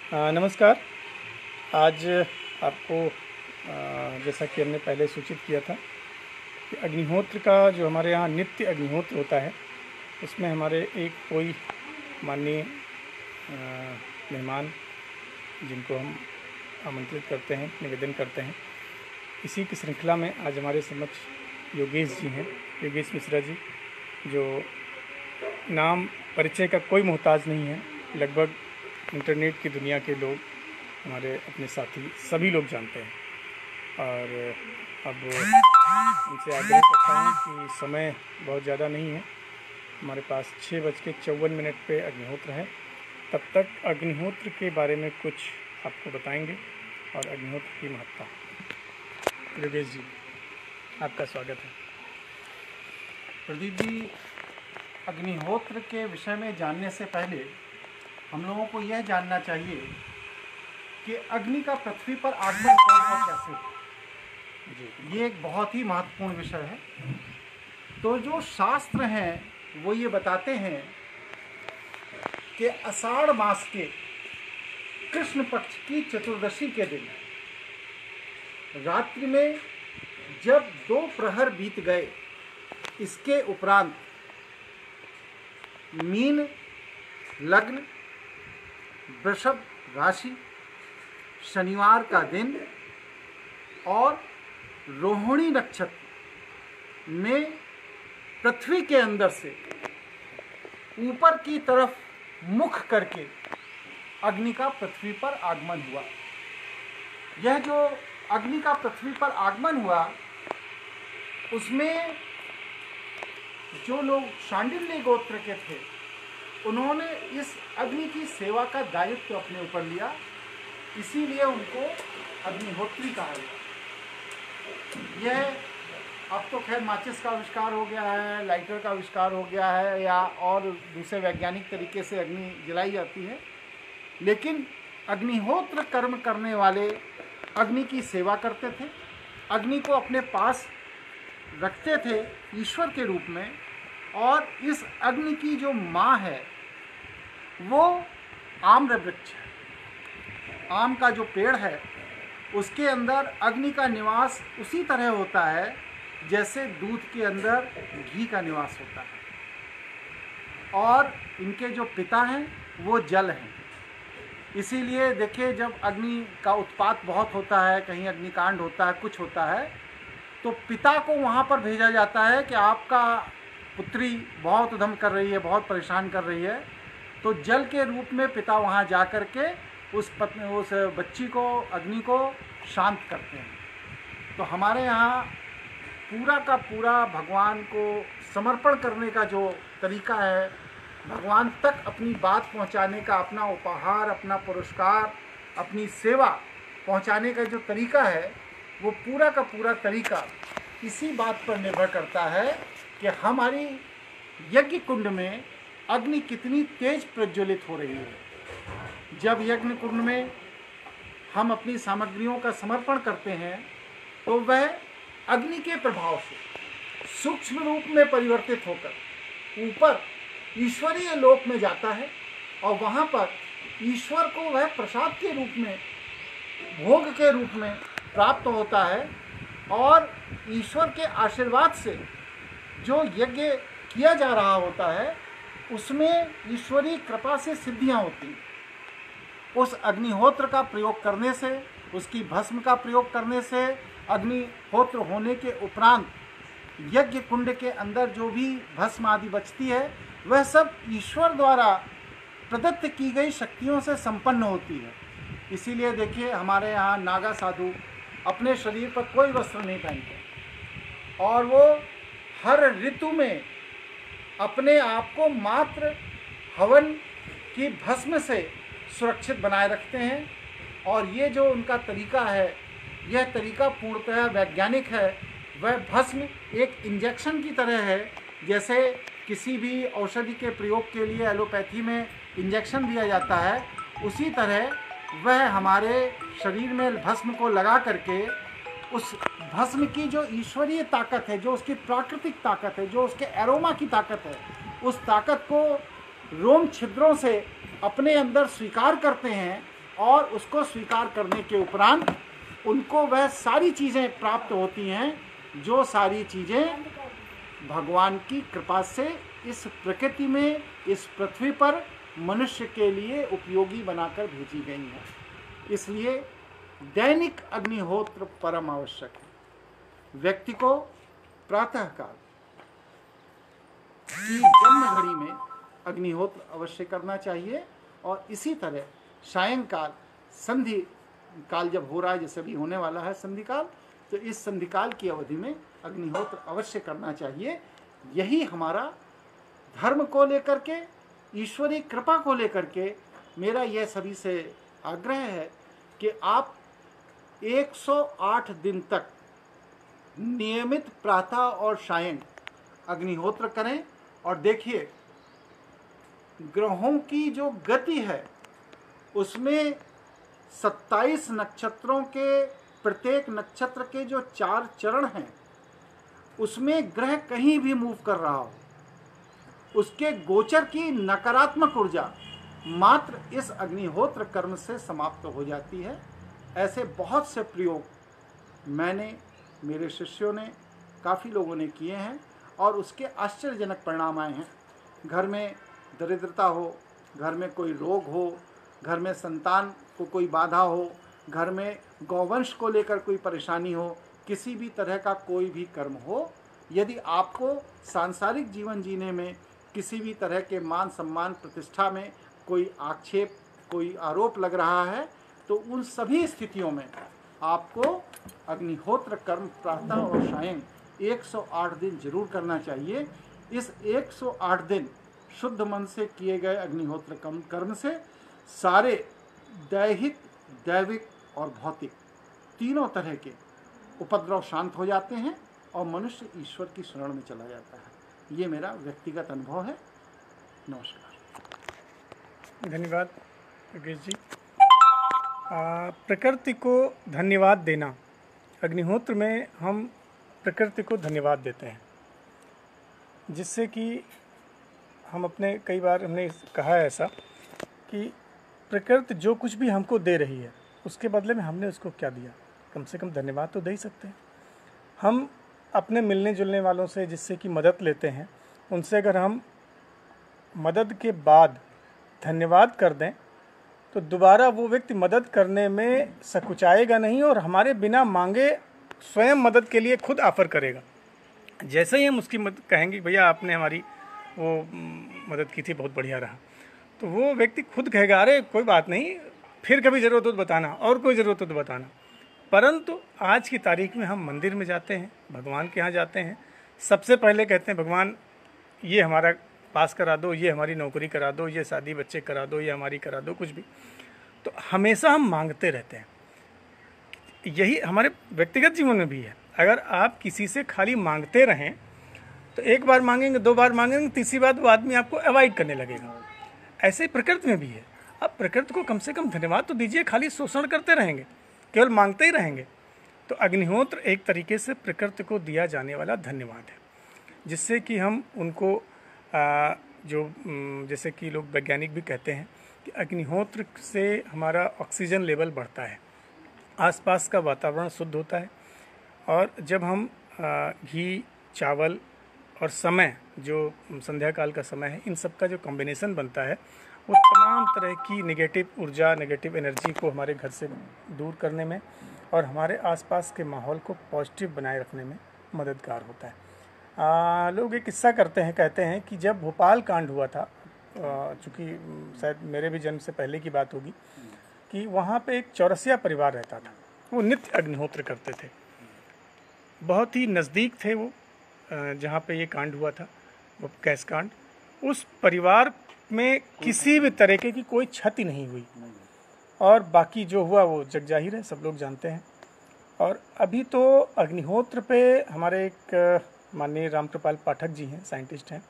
नमस्कार। आज आपको जैसा कि हमने पहले सूचित किया था कि अग्निहोत्र का जो हमारे यहाँ नित्य अग्निहोत्र होता है, उसमें हमारे एक कोई माननीय मेहमान जिनको हम आमंत्रित करते हैं, निवेदन करते हैं। इसी की श्रृंखला में आज हमारे समक्ष योगेश जी हैं, योगेश मिश्रा जी, जो नाम परिचय का कोई मोहताज नहीं है। लगभग इंटरनेट की दुनिया के लोग, हमारे अपने साथी, सभी लोग जानते हैं। और अब उनसे आग्रह करता हूँ कि समय बहुत ज़्यादा नहीं है, हमारे पास 6:54 पे अग्निहोत्र है। तब तक अग्निहोत्र के बारे में कुछ आपको बताएंगे और अग्निहोत्र की महत्ता। योगेश जी, आपका स्वागत है। प्रदीप जी, अग्निहोत्र के विषय में जानने से पहले हम लोगों को यह जानना चाहिए कि अग्नि का पृथ्वी पर आगमन कब और कैसे हो। ये एक बहुत ही महत्वपूर्ण विषय है। तो जो शास्त्र हैं वो ये बताते हैं कि आषाढ़ मास के कृष्ण पक्ष की चतुर्दशी के दिन रात्रि में जब 2 प्रहर बीत गए, इसके उपरांत मीन लग्न, वृषभ राशि, शनिवार का दिन और रोहिणी नक्षत्र में पृथ्वी के अंदर से ऊपर की तरफ मुख करके अग्नि का पृथ्वी पर आगमन हुआ। यह जो अग्नि का पृथ्वी पर आगमन हुआ, उसमें जो लोग शांडिल्य गोत्र के थे, उन्होंने इस अग्नि की सेवा का दायित्व अपने ऊपर लिया, इसीलिए उनको अग्निहोत्री कहा गया। यह अब तो खैर माचिस का आविष्कार हो गया है, लाइटर का आविष्कार हो गया है, या और दूसरे वैज्ञानिक तरीके से अग्नि जलाई जाती है, लेकिन अग्निहोत्र कर्म करने वाले अग्नि की सेवा करते थे, अग्नि को अपने पास रखते थे ईश्वर के रूप में। और इस अग्नि की जो माँ है वो आम्र वृक्ष है। आम का जो पेड़ है उसके अंदर अग्नि का निवास उसी तरह होता है जैसे दूध के अंदर घी का निवास होता है। और इनके जो पिता हैं वो जल हैं। इसीलिए देखिए, जब अग्नि का उत्पात बहुत होता है, कहीं अग्निकांड होता है, कुछ होता है, तो पिता को वहाँ पर भेजा जाता है कि आपका पुत्री बहुत उधम कर रही है, बहुत परेशान कर रही है। तो जल के रूप में पिता वहाँ जा कर के उस बच्ची को, अग्नि को शांत करते हैं। तो हमारे यहाँ पूरा का पूरा भगवान को समर्पण करने का जो तरीका है, भगवान तक अपनी बात पहुँचाने का, अपना उपहार, अपना पुरस्कार, अपनी सेवा पहुँचाने का जो तरीका है, वो पूरा का पूरा तरीका इसी बात पर निर्भर करता है कि हमारी यज्ञ कुंड में अग्नि कितनी तेज प्रज्वलित हो रही है। जब यज्ञ कुंड में हम अपनी सामग्रियों का समर्पण करते हैं तो वह अग्नि के प्रभाव से सूक्ष्म रूप में परिवर्तित होकर ऊपर ईश्वरीय लोक में जाता है और वहाँ पर ईश्वर को वह प्रसाद के रूप में, भोग के रूप में प्राप्त होता है। और ईश्वर के आशीर्वाद से जो यज्ञ किया जा रहा होता है उसमें ईश्वरीय कृपा से सिद्धियां होती हैं। उस अग्निहोत्र का प्रयोग करने से, उसकी भस्म का प्रयोग करने से, अग्निहोत्र होने के उपरांत यज्ञ कुंड के अंदर जो भी भस्म आदि बचती है, वह सब ईश्वर द्वारा प्रदत्त की गई शक्तियों से संपन्न होती है। इसीलिए देखिए, हमारे यहाँ नागा साधु अपने शरीर पर कोई वस्त्र नहीं पहनते और वो हर ऋतु में अपने आप को मात्र हवन की भस्म से सुरक्षित बनाए रखते हैं। और ये जो उनका तरीका है, यह तरीका पूर्णतः वैज्ञानिक है। वह भस्म एक इंजेक्शन की तरह है, जैसे किसी भी औषधि के प्रयोग के लिए एलोपैथी में इंजेक्शन दिया जाता है, उसी तरह वह हमारे शरीर में भस्म को लगा करके उस भस्म की जो ईश्वरीय ताकत है, जो उसकी प्राकृतिक ताकत है, जो उसके एरोमा की ताकत है, उस ताकत को रोम छिद्रों से अपने अंदर स्वीकार करते हैं और उसको स्वीकार करने के उपरांत उनको वह सारी चीज़ें प्राप्त होती हैं जो सारी चीज़ें भगवान की कृपा से इस प्रकृति में, इस पृथ्वी पर मनुष्य के लिए उपयोगी बनाकर भेजी गई हैं। इसलिए दैनिक अग्निहोत्र परम आवश्यक है। व्यक्ति को प्रातःकाल की जन्म घड़ी में अग्निहोत्र अवश्य करना चाहिए और इसी तरह सायंकाल संधि काल जब हो रहा है, जैसे भी होने वाला है संधि काल, तो इस संधि काल की अवधि में अग्निहोत्र अवश्य करना चाहिए। यही हमारा धर्म को लेकर के, ईश्वरीय कृपा को लेकर के मेरा यह सभी से आग्रह है कि आप 108 दिन तक नियमित प्रातः और सायं अग्निहोत्र करें और देखिए ग्रहों की जो गति है उसमें 27 नक्षत्रों के प्रत्येक नक्षत्र के जो 4 चरण हैं उसमें ग्रह कहीं भी मूव कर रहा हो, उसके गोचर की नकारात्मक ऊर्जा मात्र इस अग्निहोत्र कर्म से समाप्त हो जाती है। ऐसे बहुत से प्रयोग मैंने, मेरे शिष्यों ने, काफ़ी लोगों ने किए हैं और उसके आश्चर्यजनक परिणाम आए हैं। घर में दरिद्रता हो, घर में कोई रोग हो, घर में संतान को कोई बाधा हो, घर में गौवंश को लेकर कोई परेशानी हो, किसी भी तरह का कोई भी कर्म हो, यदि आपको सांसारिक जीवन जीने में किसी भी तरह के मान सम्मान प्रतिष्ठा में कोई आक्षेप, कोई आरोप लग रहा है, तो उन सभी स्थितियों में आपको अग्निहोत्र कर्म प्रातः और सायं 108 दिन जरूर करना चाहिए। इस 108 दिन शुद्ध मन से किए गए अग्निहोत्र कर्म से सारे दैहिक, दैविक और भौतिक तीनों तरह के उपद्रव शांत हो जाते हैं और मनुष्य ईश्वर की शरण में चला जाता है। ये मेरा व्यक्तिगत अनुभव है। नमस्कार। धन्यवाद योगेश जी। प्रकृति को धन्यवाद देना, अग्निहोत्र में हम प्रकृति को धन्यवाद देते हैं, जिससे कि हम अपने, कई बार हमने कहा है ऐसा कि प्रकृति जो कुछ भी हमको दे रही है उसके बदले में हमने उसको क्या दिया, कम से कम धन्यवाद तो दे ही सकते हैं। हम अपने मिलने जुलने वालों से जिससे कि मदद लेते हैं, उनसे अगर हम मदद के बाद धन्यवाद कर दें तो दोबारा वो व्यक्ति मदद करने में सकुचाएगा नहीं और हमारे बिना मांगे स्वयं मदद के लिए खुद ऑफ़र करेगा। जैसे ही हम उसकी मदद कहेंगे भैया आपने हमारी वो मदद की थी, बहुत बढ़िया रहा, तो वो व्यक्ति खुद कहेगा अरे कोई बात नहीं, फिर कभी ज़रूरत हो तो बताना, और कोई ज़रूरत हो तो बताना। परंतु आज की तारीख में हम मंदिर में जाते हैं, भगवान के यहाँ जाते हैं, सबसे पहले कहते हैं भगवान ये हमारा पास करा दो, ये हमारी नौकरी करा दो, ये शादी बच्चे करा दो, ये हमारी करा दो, कुछ भी। तो हमेशा हम मांगते रहते हैं। यही हमारे व्यक्तिगत जीवन में भी है। अगर आप किसी से खाली मांगते रहें तो एक बार मांगेंगे, 2 बार मांगेंगे, तीसरी बार वो आदमी आपको अवॉइड करने लगेगा। ऐसे ही प्रकृति में भी है। अब प्रकृति को कम से कम धन्यवाद तो दीजिए, खाली शोषण करते रहेंगे, केवल मांगते ही रहेंगे। तो अग्निहोत्र एक तरीके से प्रकृति को दिया जाने वाला धन्यवाद है, जिससे कि हम उनको जैसे कि लोग वैज्ञानिक भी कहते हैं कि अग्निहोत्र से हमारा ऑक्सीजन लेवल बढ़ता है, आसपास का वातावरण शुद्ध होता है, और जब हम घी, चावल और समय, जो संध्या काल का समय है, इन सब का जो कॉम्बिनेशन बनता है वो तमाम तरह की नेगेटिव ऊर्जा, नेगेटिव एनर्जी को हमारे घर से दूर करने में और हमारे आसपास के माहौल को पॉजिटिव बनाए रखने में मददगार होता है। लोग एक किस्सा करते हैं, कहते हैं कि जब भोपाल कांड हुआ था, चूँकि शायद मेरे भी जन्म से पहले की बात होगी, कि वहाँ पे एक चौरसिया परिवार रहता था। वो नित्य अग्निहोत्र करते थे, बहुत ही नज़दीक थे वो जहाँ पे ये कांड हुआ था, वो गैस कांड। उस परिवार में किसी भी तरीके की कोई क्षति नहीं हुई और बाकी जो हुआ वो जग जाहिर है, सब लोग जानते हैं। और अभी तो अग्निहोत्र पे हमारे एक माननीय रामकृपाल पाठक जी हैं, साइंटिस्ट हैं,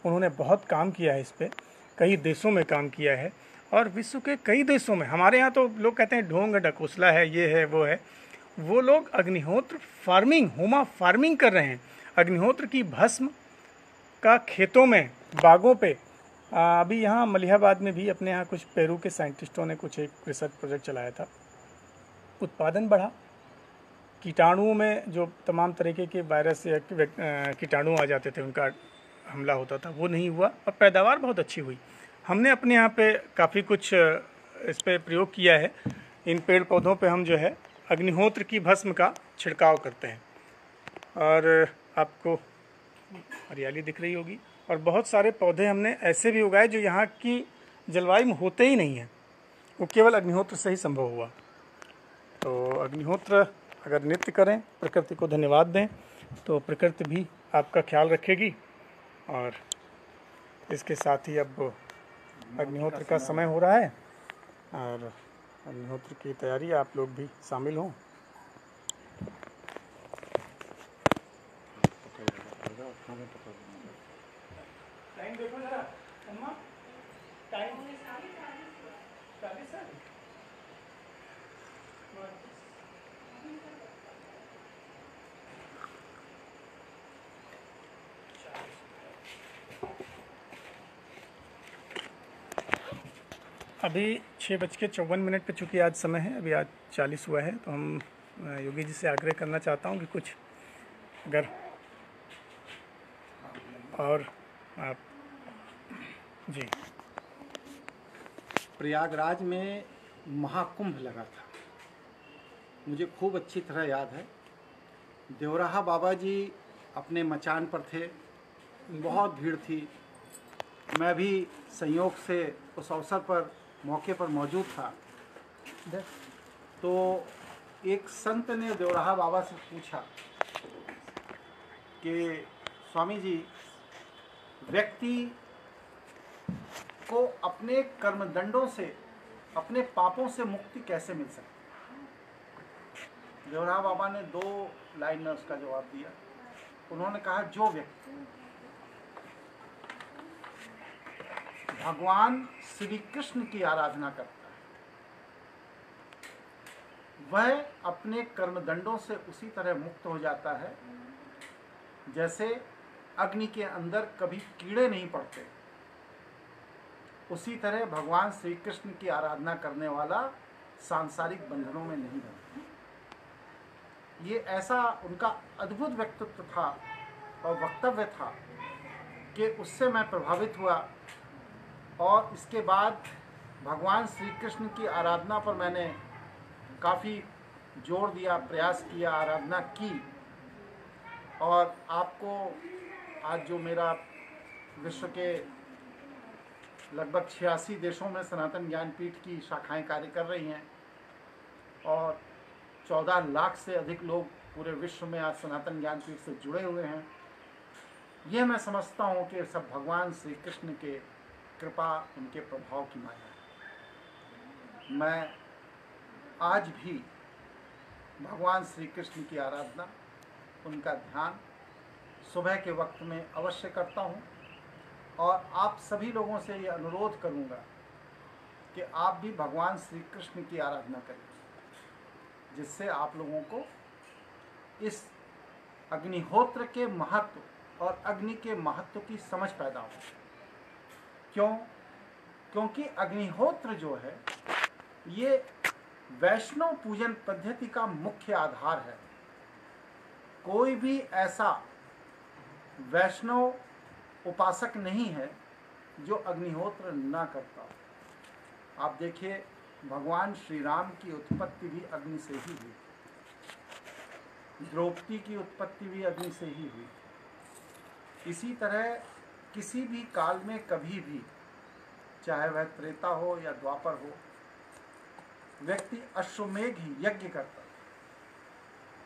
उन्होंने बहुत काम किया है इस पे, कई देशों में काम किया है और विश्व के कई देशों में। हमारे यहाँ तो लोग कहते हैं ढोंग ढकोसला है, ये है वो है, वो लोग अग्निहोत्र फार्मिंग, होमा फार्मिंग कर रहे हैं। अग्निहोत्र की भस्म का खेतों में, बागों पे अभी यहाँ मलिहाबाद में भी अपने यहाँ कुछ पेरू के साइंटिस्टों ने कुछ एक रिसर्च प्रोजेक्ट चलाया था। उत्पादन बढ़ा, कीटाणुओं में जो तमाम तरीके के वायरस या कीटाणु आ जाते थे उनका हमला होता था वो नहीं हुआ और पैदावार बहुत अच्छी हुई। हमने अपने यहाँ पे काफ़ी कुछ इस पे प्रयोग किया है। इन पेड़ पौधों पे हम जो है अग्निहोत्र की भस्म का छिड़काव करते हैं और आपको हरियाली दिख रही होगी। और बहुत सारे पौधे हमने ऐसे भी उगाए जो यहाँ की जलवायु में होते ही नहीं हैं, वो केवल अग्निहोत्र से ही संभव हुआ। तो अग्निहोत्र अगर नृत्य करें, प्रकृति को धन्यवाद दें, तो प्रकृति भी आपका ख्याल रखेगी। और इसके साथ ही अब अग्निहोत्र का समय हो रहा है और अग्निहोत्र की तैयारी आप लोग भी शामिल हों। टाइम देखो जरा अम्मा, टाइम 40 है। अभी 6:54 पे चूँकि आज समय है, अभी आज 40 हुआ है, तो हम योगी जी से आग्रह करना चाहता हूँ कि कुछ अगर और आप जी। प्रयागराज में महाकुंभ लगा था, मुझे खूब अच्छी तरह याद है। देवराहा बाबा जी अपने मचान पर थे, बहुत भीड़ थी। मैं भी संयोग से उस अवसर पर मौके पर मौजूद था। तो एक संत ने देवराहा बाबा से पूछा कि स्वामी जी, व्यक्ति को अपने कर्मदंडों से, अपने पापों से मुक्ति कैसे मिल सकती है? देवराहा बाबा ने 2 लाइन में उसका जवाब दिया। उन्होंने कहा, जो व्यक्ति भगवान श्री कृष्ण की आराधना करता है वह अपने कर्मदंडों से उसी तरह मुक्त हो जाता है जैसे अग्नि के अंदर कभी कीड़े नहीं पड़ते। उसी तरह भगवान श्री कृष्ण की आराधना करने वाला सांसारिक बंधनों में नहीं बनता। ये ऐसा उनका अद्भुत व्यक्तित्व था और वक्तव्य था कि उससे मैं प्रभावित हुआ और इसके बाद भगवान श्री कृष्ण की आराधना पर मैंने काफ़ी जोर दिया, प्रयास किया, आराधना की। और आपको आज जो मेरा विश्व के लगभग 86 देशों में सनातन ज्ञानपीठ की शाखाएं कार्य कर रही हैं और 14 लाख से अधिक लोग पूरे विश्व में आज सनातन ज्ञानपीठ से जुड़े हुए हैं। यह मैं समझता हूँ कि सब भगवान श्री कृष्ण के कृपा, उनके प्रभाव की माया है। मैं आज भी भगवान श्री कृष्ण की आराधना, उनका ध्यान सुबह के वक्त में अवश्य करता हूँ और आप सभी लोगों से ये अनुरोध करूँगा कि आप भी भगवान श्री कृष्ण की आराधना करें, जिससे आप लोगों को इस अग्निहोत्र के महत्व और अग्नि के महत्व की समझ पैदा हो। क्योंकि अग्निहोत्र जो है ये वैष्णव पूजन पद्धति का मुख्य आधार है। कोई भी ऐसा वैष्णव उपासक नहीं है जो अग्निहोत्र ना करता हो। आप देखिए, भगवान श्री राम की उत्पत्ति भी अग्नि से ही हुई, द्रौपदी की उत्पत्ति भी अग्नि से ही हुई। इसी तरह किसी भी काल में कभी भी, चाहे वह त्रेता हो या द्वापर हो, व्यक्ति अश्वमेध यज्ञ करता था।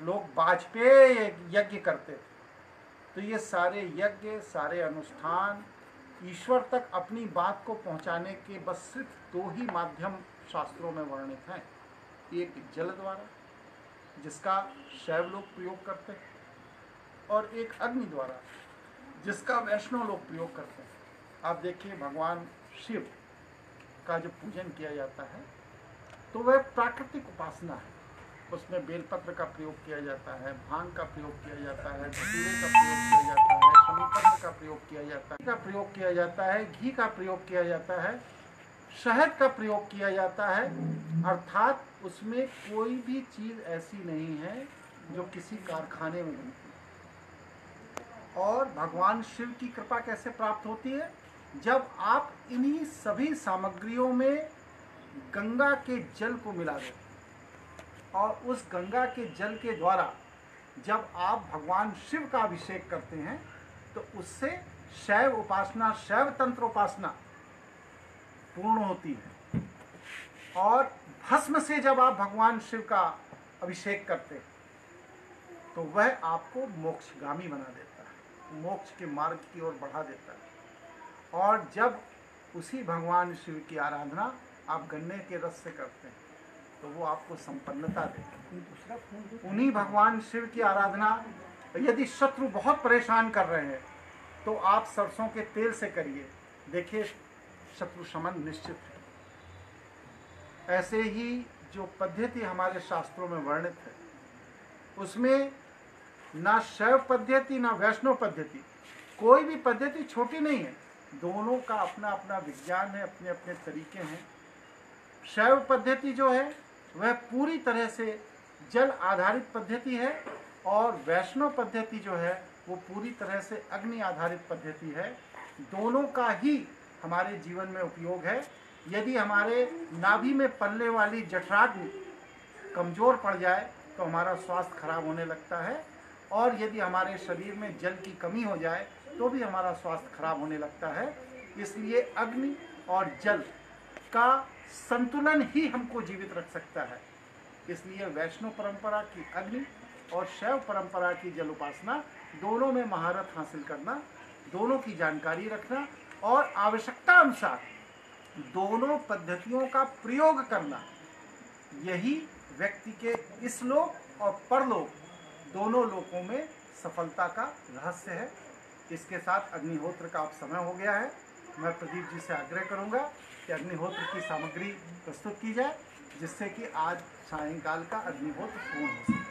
लोग वाजपेयी यज्ञ करते थे। तो ये सारे यज्ञ, सारे अनुष्ठान ईश्वर तक अपनी बात को पहुंचाने के बस सिर्फ 2 ही माध्यम शास्त्रों में वर्णित हैं। एक जल द्वारा, जिसका शैव लोग प्रयोग करते हैं, और एक अग्नि द्वारा, जिसका वैष्णव लोग प्रयोग करते हैं। आप देखिए, भगवान शिव का जो पूजन किया जाता है तो वह प्राकृतिक उपासना है, उसमें बेलपत्र का प्रयोग किया जाता है, भांग का प्रयोग किया जाता है, धतूरे का प्रयोग किया जाता है, शमीपत्र का प्रयोग किया जाता है, घी का प्रयोग किया जाता है, शहद का प्रयोग किया जाता है। अर्थात उसमें कोई भी चीज़ ऐसी नहीं है जो किसी कारखाने में बनती है। और भगवान शिव की कृपा कैसे प्राप्त होती है? जब आप इन्हीं सभी सामग्रियों में गंगा के जल को मिला देते और उस गंगा के जल के द्वारा जब आप भगवान शिव का अभिषेक करते हैं तो उससे शैव उपासना, शैव तंत्र उपासना पूर्ण होती है। और भस्म से जब आप भगवान शिव का अभिषेक करते हैं तो वह आपको मोक्षगामी बना देता है, मोक्ष के मार्ग की ओर बढ़ा देता है। और जब उसी भगवान शिव की आराधना आप गन्ने के रस से करते हैं तो वो आपको संपन्नता देता है। उन्हीं भगवान शिव की आराधना यदि शत्रु बहुत परेशान कर रहे हैं तो आप सरसों के तेल से करिए, देखिए शत्रु शमन निश्चित है। ऐसे ही जो पद्धति हमारे शास्त्रों में वर्णित है उसमें ना शैव पद्धति ना वैष्णव पद्धति, कोई भी पद्धति छोटी नहीं है, दोनों का अपना अपना विज्ञान है, अपने अपने तरीके हैं। शैव पद्धति जो है वह पूरी तरह से जल आधारित पद्धति है और वैष्णव पद्धति जो है वो पूरी तरह से अग्नि आधारित पद्धति है। दोनों का ही हमारे जीवन में उपयोग है। यदि हमारे नाभि में पलने वाली जठराग्नि कमज़ोर पड़ जाए तो हमारा स्वास्थ्य खराब होने लगता है, और यदि हमारे शरीर में जल की कमी हो जाए तो भी हमारा स्वास्थ्य खराब होने लगता है। इसलिए अग्नि और जल का संतुलन ही हमको जीवित रख सकता है। इसलिए वैष्णव परंपरा की अग्नि और शैव परंपरा की जल उपासना दोनों में महारत हासिल करना, दोनों की जानकारी रखना और आवश्यकता अनुसार दोनों पद्धतियों का प्रयोग करना, यही व्यक्ति के इस लोक और परलोक दोनों लोकों में सफलता का रहस्य है। इसके साथ अग्निहोत्र का अब समय हो गया है। मैं प्रदीप जी से आग्रह करूंगा कि अग्निहोत्र की सामग्री प्रस्तुत की जाए जिससे कि आज सायंकाल का अग्निहोत्र पूर्ण हो सके।